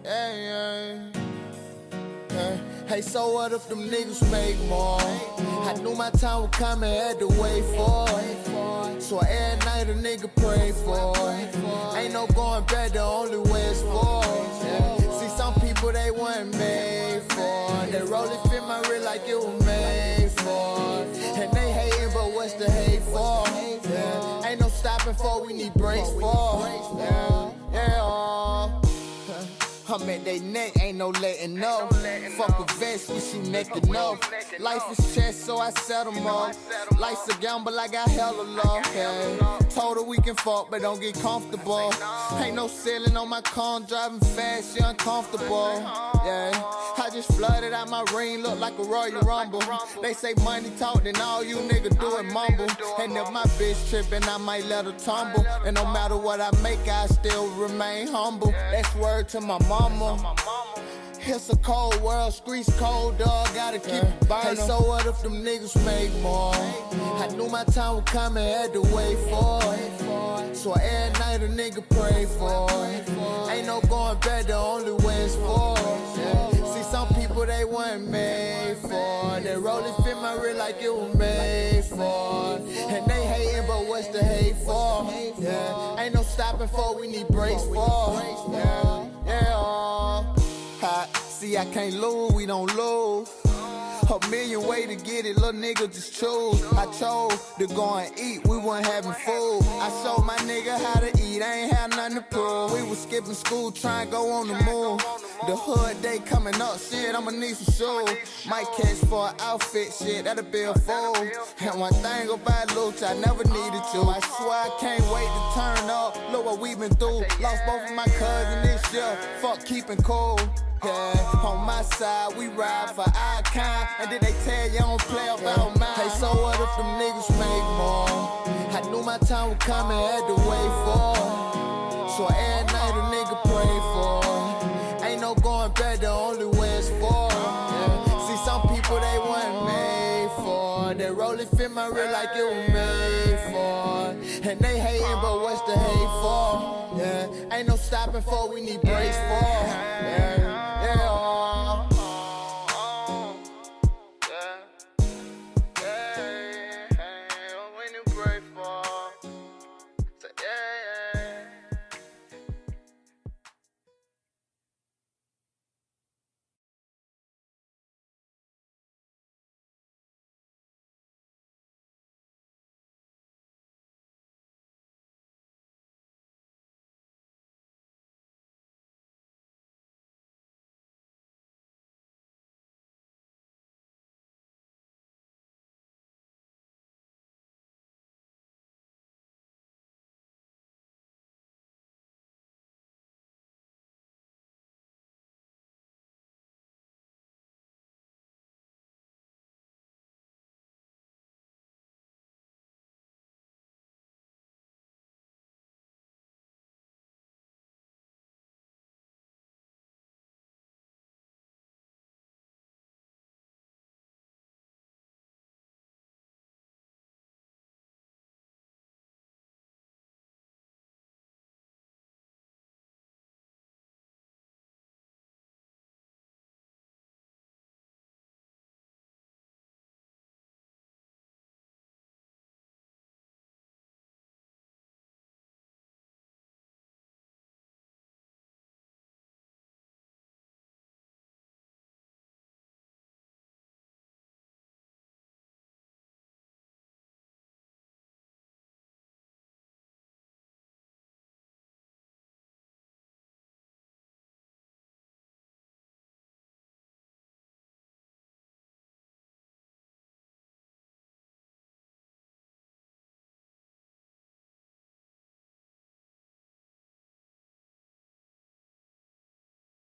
Yeah. Hey, so what if them niggas make more? I knew my time would come and had to wait for it. So every night a nigga pray for it. Ain't no going back, the only way is forward. See, some people they weren't made for it. They rolling fit my real like it was made for it. And they hating, but what's the hate for? Ain't no stopping for, we need brakes for. I'm at they neck, ain't no letting know. Fuck a vest, we see neck to know. Life is chess, so I set them up. Life's a gamble, I got hella love. Yeah. Told her we can fuck, but don't get comfortable. Ain't no ceiling on my car, I'm driving fast, you uncomfortable. Yeah, I just flooded out my ring, look like a Royal Rumble. They say money talk, then all you niggas do is mumble. And if my bitch trippin', I might let her tumble. And no matter what I make, I still remain humble. That's word to my mama. It's a cold world, streets cold, dog, gotta keep it burning. Hey, so what if them niggas make more? I knew my time would come and had to wait for it. So every night a nigga pray for it. Ain't no going back, the only way is forward. See, some people they weren't made for it. They rolling fit my real like it was made for it. And they hating, but what's the hate for? Ain't no stopping for, we need brakes for. See, I can't lose, we don't lose. A million ways to get it, little nigga just choose. I chose to go and eat, we wasn't having food. I showed my nigga how to eat, I ain't had nothing to prove. We was skipping school, trying to go on the move. The hood day coming up, shit, I'ma need some shoes. Might catch for an outfit, shit, that'll be a fool. And one thing about Luch, I never needed you. I swear I can't wait to turn up, look what we been through. Lost both of my cousins this year, fuck keeping cool. Yeah, on my side, we ride for our kind. And did they tell you I don't play about mine? Hey, so what if them niggas make more? I knew my time would come and had to wait for it. So every night a nigga pray for it. Ain't no going back, the only way is forward. See, some people they weren't made for it. They rolling fit my real like it was made for it. And they hating, but what's the hate for? Ain't no stopping for, we need brakes for.